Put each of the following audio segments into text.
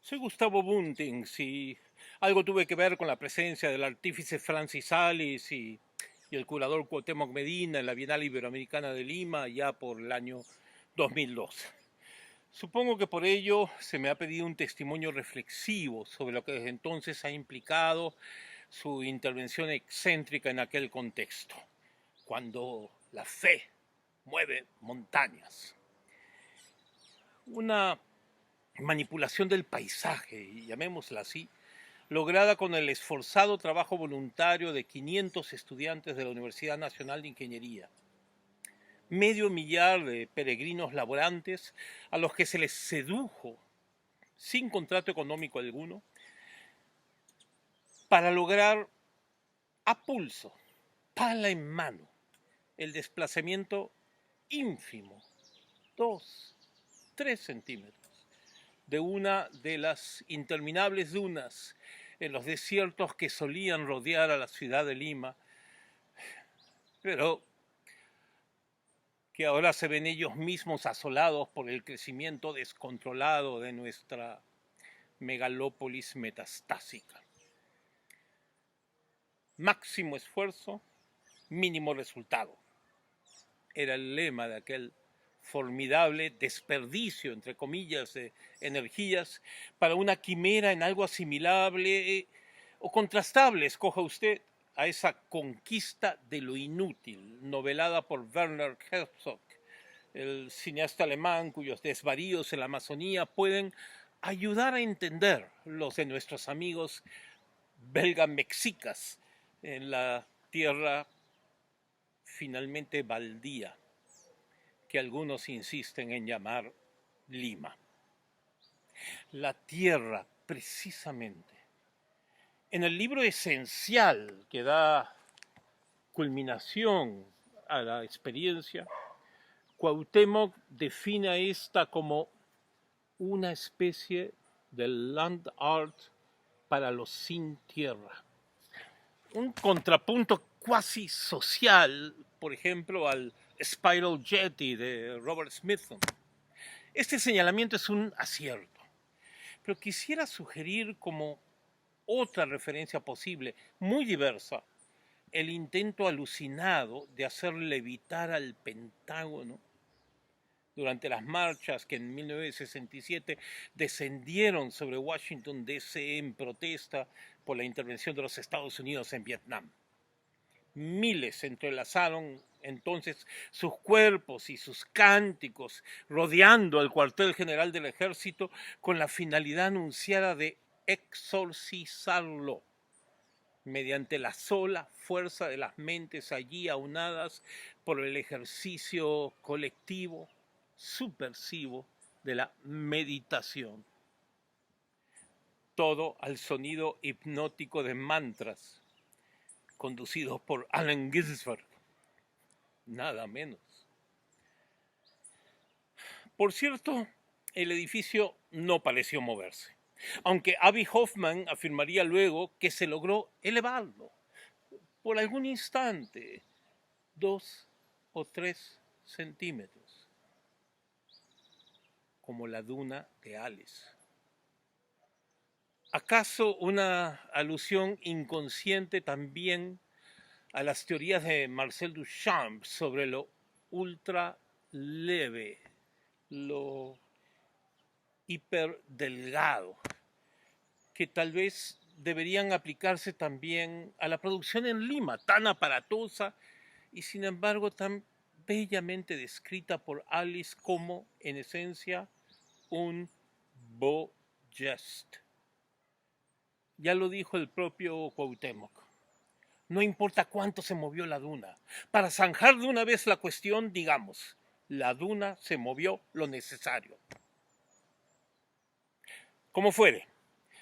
Soy Gustavo Buntings y algo tuve que ver con la presencia del artífice Francis Alice y el curador Cuauhtémoc Medina en la Bienal Iberoamericana de Lima ya por el año 2002. Supongo que por ello se me ha pedido un testimonio reflexivo sobre lo que desde entonces ha implicado su intervención excéntrica en aquel contexto, cuando la fe mueve montañas. Una manipulación del paisaje, llamémosla así, lograda con el esforzado trabajo voluntario de 500 estudiantes de la Universidad Nacional de Ingeniería. Medio millar de peregrinos laborantes a los que se les sedujo, sin contrato económico alguno, para lograr a pulso, pala en mano, el desplazamiento ínfimo, 2, 3 centímetros, de una de las interminables dunas en los desiertos que solían rodear a la ciudad de Lima, pero que ahora se ven ellos mismos asolados por el crecimiento descontrolado de nuestra megalópolis metastásica. Máximo esfuerzo, mínimo resultado. Era el lema de aquel formidable desperdicio, entre comillas, de energías para una quimera en algo asimilable o contrastable, escoja usted, a esa conquista de lo inútil, novelada por Werner Herzog, el cineasta alemán cuyos desvaríos en la Amazonía pueden ayudar a entender los de nuestros amigos belga-mexicas en la tierra finalmente baldía que algunos insisten en llamar Lima. La tierra, precisamente. En el libro esencial que da culminación a la experiencia, Cuauhtémoc define esta como una especie de land art para los sin tierra. Un contrapunto cuasi social, por ejemplo, al Spiral Jetty de Robert Smithson. Este señalamiento es un acierto, pero quisiera sugerir como otra referencia posible, muy diversa, el intento alucinado de hacer levitar al Pentágono durante las marchas que en 1967 descendieron sobre Washington, D.C. en protesta por la intervención de los Estados Unidos en Vietnam. Miles entrelazaron entonces sus cuerpos y sus cánticos rodeando al cuartel general del ejército con la finalidad anunciada de exorcizarlo mediante la sola fuerza de las mentes allí aunadas por el ejercicio colectivo subversivo de la meditación. Todo al sonido hipnótico de mantras conducidos por Allen Ginsberg, nada menos. Por cierto, el edificio no pareció moverse, aunque Abbie Hoffman afirmaría luego que se logró elevarlo por algún instante, 2 o 3 centímetros, como la duna de Alice. ¿Acaso una alusión inconsciente también a las teorías de Marcel Duchamp sobre lo ultra leve, lo hiperdelgado, que tal vez deberían aplicarse también a la producción en Lima, tan aparatosa y sin embargo tan bellamente descrita por Alice como, en esencia, un beau geste? Ya lo dijo el propio Cuauhtémoc. No importa cuánto se movió la duna. Para zanjar de una vez la cuestión, digamos, la duna se movió lo necesario. Como fuere,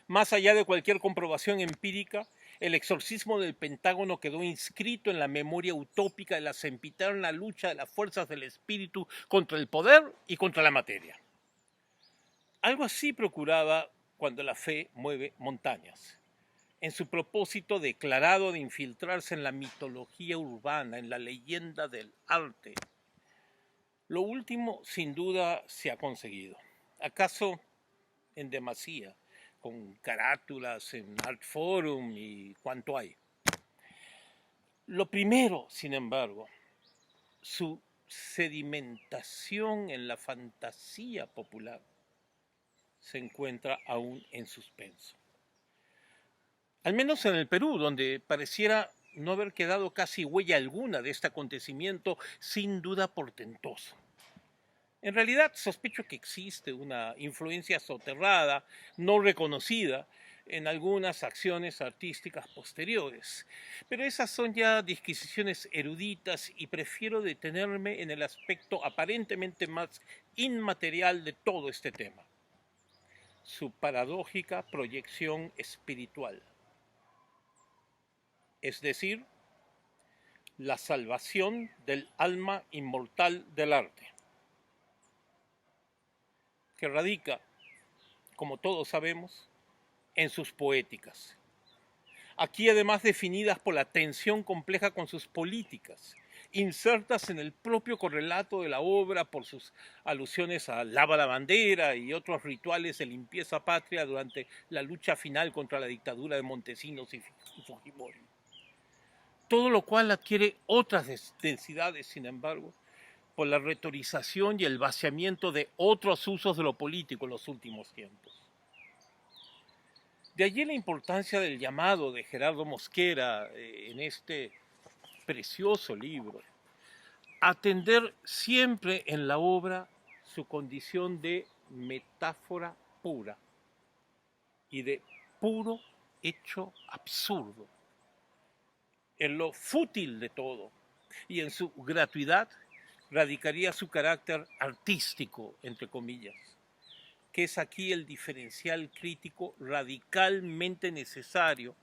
más allá de cualquier comprobación empírica, el exorcismo del Pentágono quedó inscrito en la memoria utópica de la sempiterna lucha de las fuerzas del espíritu contra el poder y contra la materia. Algo así procuraba cuando la fe mueve montañas, en su propósito declarado de infiltrarse en la mitología urbana, en la leyenda del arte. Lo último, sin duda, se ha conseguido. ¿Acaso en demasía? con carátulas en Art Forum y cuánto hay. Lo primero, sin embargo, su sedimentación en la fantasía popular se encuentra aún en suspenso. Al menos en el Perú, donde pareciera no haber quedado casi huella alguna de este acontecimiento sin duda portentoso. En realidad sospecho que existe una influencia soterrada, no reconocida, en algunas acciones artísticas posteriores, pero esas son ya disquisiciones eruditas y prefiero detenerme en el aspecto aparentemente más inmaterial de todo este tema, su paradójica proyección espiritual, es decir, la salvación del alma inmortal del arte, que radica, como todos sabemos, en sus poéticas. Aquí además definidas por la tensión compleja con sus políticas, insertas en el propio correlato de la obra por sus alusiones a lava la bandera y otros rituales de limpieza patria durante la lucha final contra la dictadura de Montesinos y Fujimori. Todo lo cual adquiere otras densidades, sin embargo, por la retorización y el vaciamiento de otros usos de lo político en los últimos tiempos. De allí la importancia del llamado de Gerardo Mosquera en este precioso libro, atender siempre en la obra su condición de metáfora pura y de puro hecho absurdo, en lo fútil de todo y en su gratuidad radicaría su carácter artístico, entre comillas, que es aquí el diferencial crítico radicalmente necesario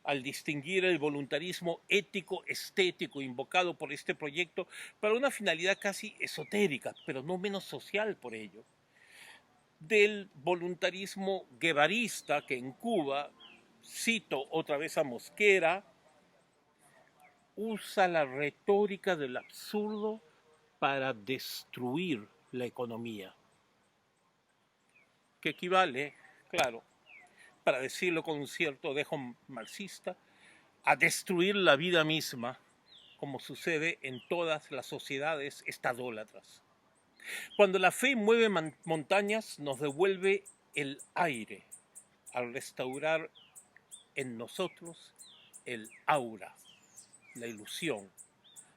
al distinguir el voluntarismo ético-estético invocado por este proyecto para una finalidad casi esotérica, pero no menos social por ello, del voluntarismo guevarista que en Cuba, cito otra vez a Mosquera, usa la retórica del absurdo para destruir la economía, que equivale, claro, para decirlo con un cierto dejo marxista, a destruir la vida misma, como sucede en todas las sociedades estadólatras. Cuando la fe mueve montañas, nos devuelve el aire al restaurar en nosotros el aura, la ilusión,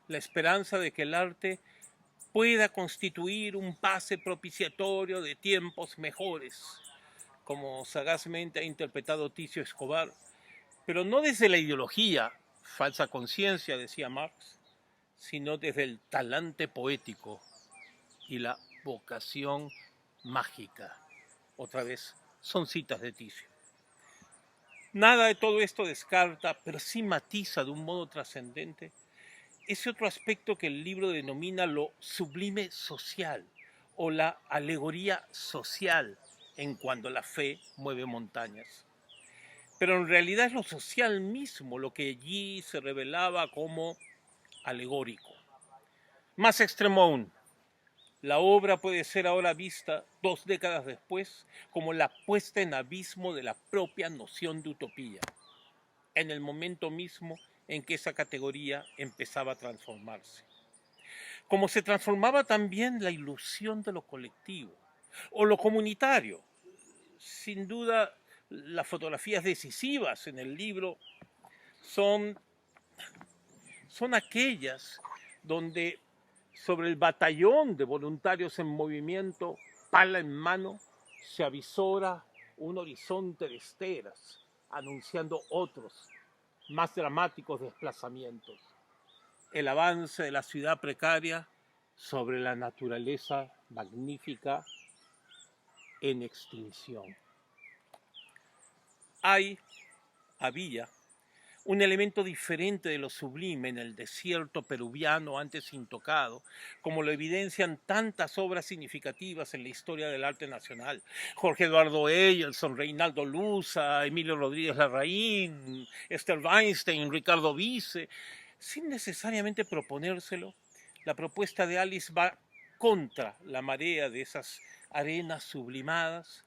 la esperanza de que el arte pueda constituir un pase propiciatorio de tiempos mejores, como sagazmente ha interpretado Ticio Escobar, pero no desde la ideología, falsa conciencia, decía Marx, sino desde el talante poético y la vocación mágica. Otra vez, son citas de Ticio. Nada de todo esto descarta, pero sí matiza de un modo trascendente ese otro aspecto que el libro denomina lo sublime social o la alegoría social en cuanto la fe mueve montañas. Pero en realidad es lo social mismo lo que allí se revelaba como alegórico. Más extremo aún, la obra puede ser ahora vista 2 décadas después como la puesta en abismo de la propia noción de utopía, en el momento mismo en que esa categoría empezaba a transformarse. Como se transformaba también la ilusión de lo colectivo o lo comunitario. Sin duda, las fotografías decisivas en el libro son aquellas donde sobre el batallón de voluntarios en movimiento, pala en mano, se avisora un horizonte de esteras, anunciando otros, más dramáticos desplazamientos. El avance de la ciudad precaria sobre la naturaleza magnífica en extinción. Había un elemento diferente de lo sublime en el desierto peruviano antes intocado, como lo evidencian tantas obras significativas en la historia del arte nacional. Jorge Eduardo Eyelson, Reinaldo Luza, Emilio Rodríguez Larraín, Esther Weinstein, Ricardo Vice. Sin necesariamente proponérselo, la propuesta de Alice va contra la marea de esas arenas sublimadas,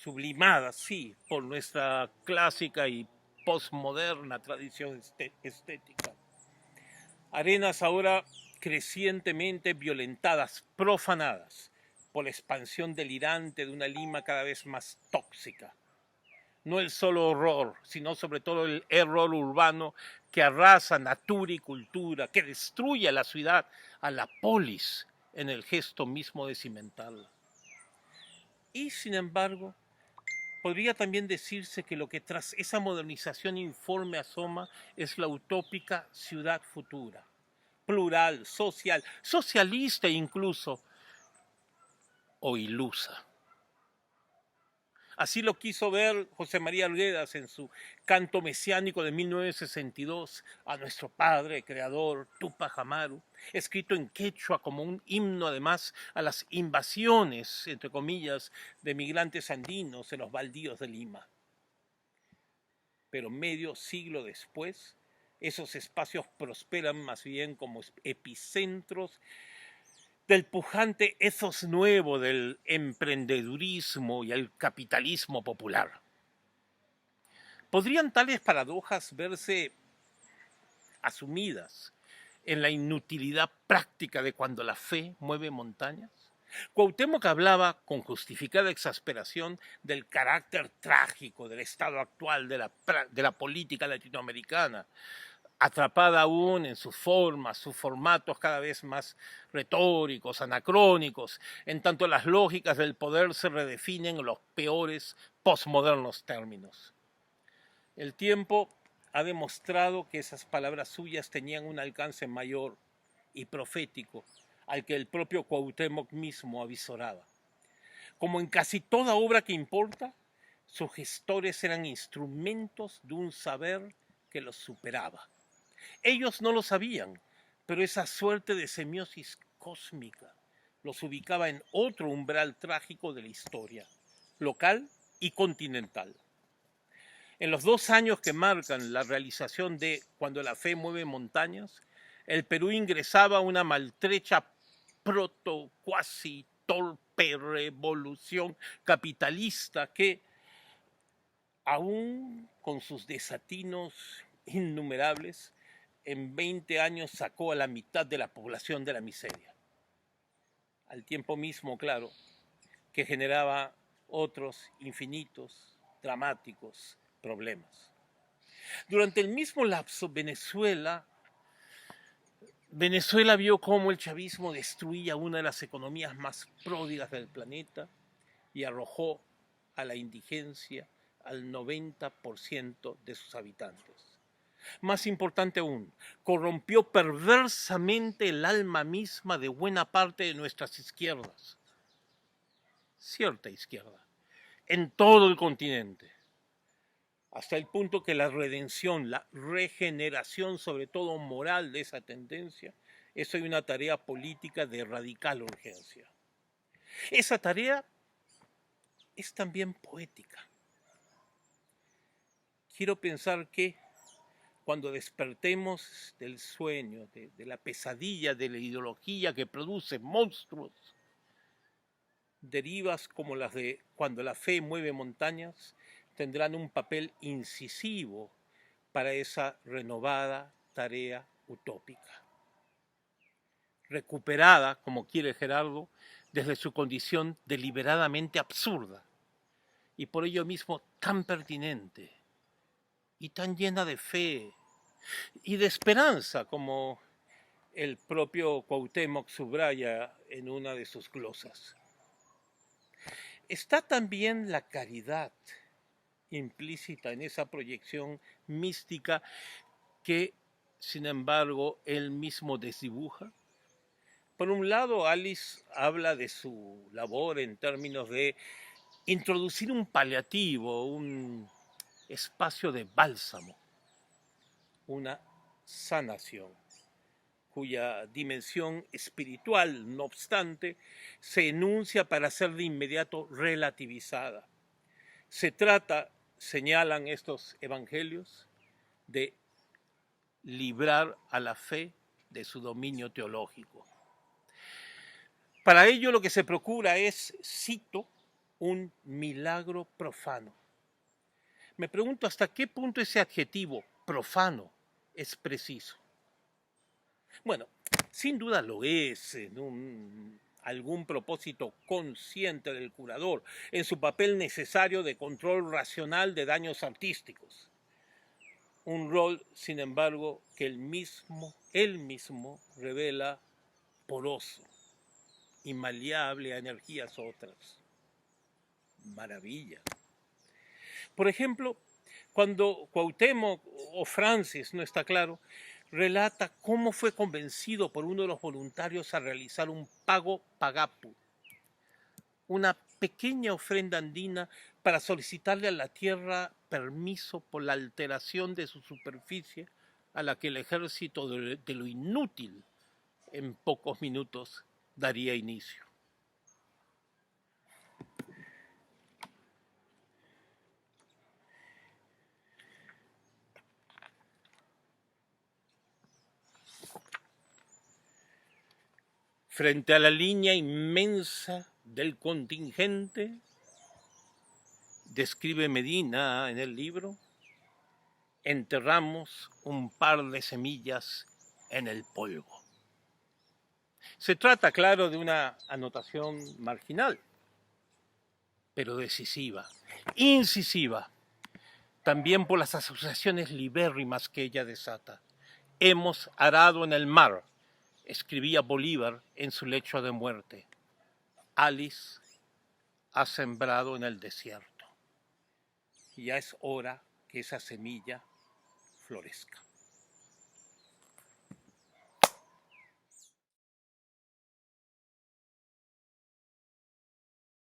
sublimadas, sí, por nuestra clásica y postmoderna tradición estética. Arenas ahora crecientemente violentadas, profanadas por la expansión delirante de una Lima cada vez más tóxica. No el solo horror, sino sobre todo el error urbano que arrasa natura y cultura, que destruye a la ciudad, a la polis, en el gesto mismo de cimentarla. Y sin embargo, podría también decirse que lo que tras esa modernización informe asoma es la utópica ciudad futura, plural, social, socialista incluso, o ilusa. Así lo quiso ver José María Arguedas en su canto mesiánico de 1962 a nuestro padre, creador, Túpac Amaru, escrito en quechua como un himno además a las invasiones, entre comillas, de migrantes andinos en los baldíos de Lima. Pero medio siglo después, esos espacios prosperan más bien como epicentros del pujante ethos nuevo del emprendedurismo y el capitalismo popular. ¿Podrían tales paradojas verse asumidas en la inutilidad práctica de cuando la fe mueve montañas? Cuauhtémoc hablaba con justificada exasperación del carácter trágico del estado actual de la política latinoamericana, atrapada aún en sus formas, sus formatos cada vez más retóricos, anacrónicos, en tanto las lógicas del poder se redefinen en los peores postmodernos términos. El tiempo ha demostrado que esas palabras suyas tenían un alcance mayor y profético al que el propio Cuauhtémoc mismo avisoraba. Como en casi toda obra que importa, sus gestores eran instrumentos de un saber que los superaba. Ellos no lo sabían, pero esa suerte de semiosis cósmica los ubicaba en otro umbral trágico de la historia, local y continental. En los 2 años que marcan la realización de Cuando la fe mueve montañas, el Perú ingresaba a una maltrecha cuasi torpe revolución capitalista que, aún con sus desatinos innumerables, en 20 años sacó a la mitad de la población de la miseria. Al tiempo mismo, claro, que generaba otros infinitos, dramáticos problemas. Durante el mismo lapso, Venezuela vio cómo el chavismo destruía una de las economías más pródigas del planeta y arrojó a la indigencia al 90% de sus habitantes. Más importante aún, corrompió perversamente el alma misma de buena parte de nuestras izquierdas, cierta izquierda, en todo el continente, hasta el punto que la redención, la regeneración, sobre todo moral de esa tendencia, es hoy una tarea política de radical urgencia. Esa tarea es también poética. Quiero pensar que cuando despertemos del sueño, de la pesadilla, de la ideología que produce monstruos, derivas como las de Cuando la fe mueve montañas tendrán un papel incisivo para esa renovada tarea utópica. Recuperada, como quiere Gerardo, desde su condición deliberadamente absurda y por ello mismo tan pertinente y tan llena de fe y de esperanza, como el propio Cuauhtémoc subraya en una de sus glosas. Está también la caridad implícita en esa proyección mística que, sin embargo, él mismo desdibuja. Por un lado, Alice habla de su labor en términos de introducir un paliativo, un espacio de bálsamo, una sanación, cuya dimensión espiritual, no obstante, se enuncia para ser de inmediato relativizada. Se trata, señalan estos evangelios, de librar a la fe de su dominio teológico. Para ello lo que se procura es, cito, un milagro profano. Me pregunto hasta qué punto ese adjetivo profano es preciso. Bueno, sin duda lo es en algún propósito consciente del curador, en su papel necesario de control racional de daños artísticos. Un rol, sin embargo, que él mismo revela poroso y maleable a energías otras. Maravilla. Por ejemplo, cuando Cuauhtémoc o Francis, no está claro, relata cómo fue convencido por uno de los voluntarios a realizar un pago pagapu, una pequeña ofrenda andina para solicitarle a la tierra permiso por la alteración de su superficie a la que el ejército de lo inútil en pocos minutos daría inicio. Frente a la línea inmensa del contingente, describe Medina en el libro, enterramos un par de semillas en el polvo. Se trata, claro, de una anotación marginal, pero decisiva, incisiva, también por las asociaciones libérrimas que ella desata. Hemos arado en el mar, escribía Bolívar en su lecho de muerte. Alice ha sembrado en el desierto. Ya es hora que esa semilla florezca.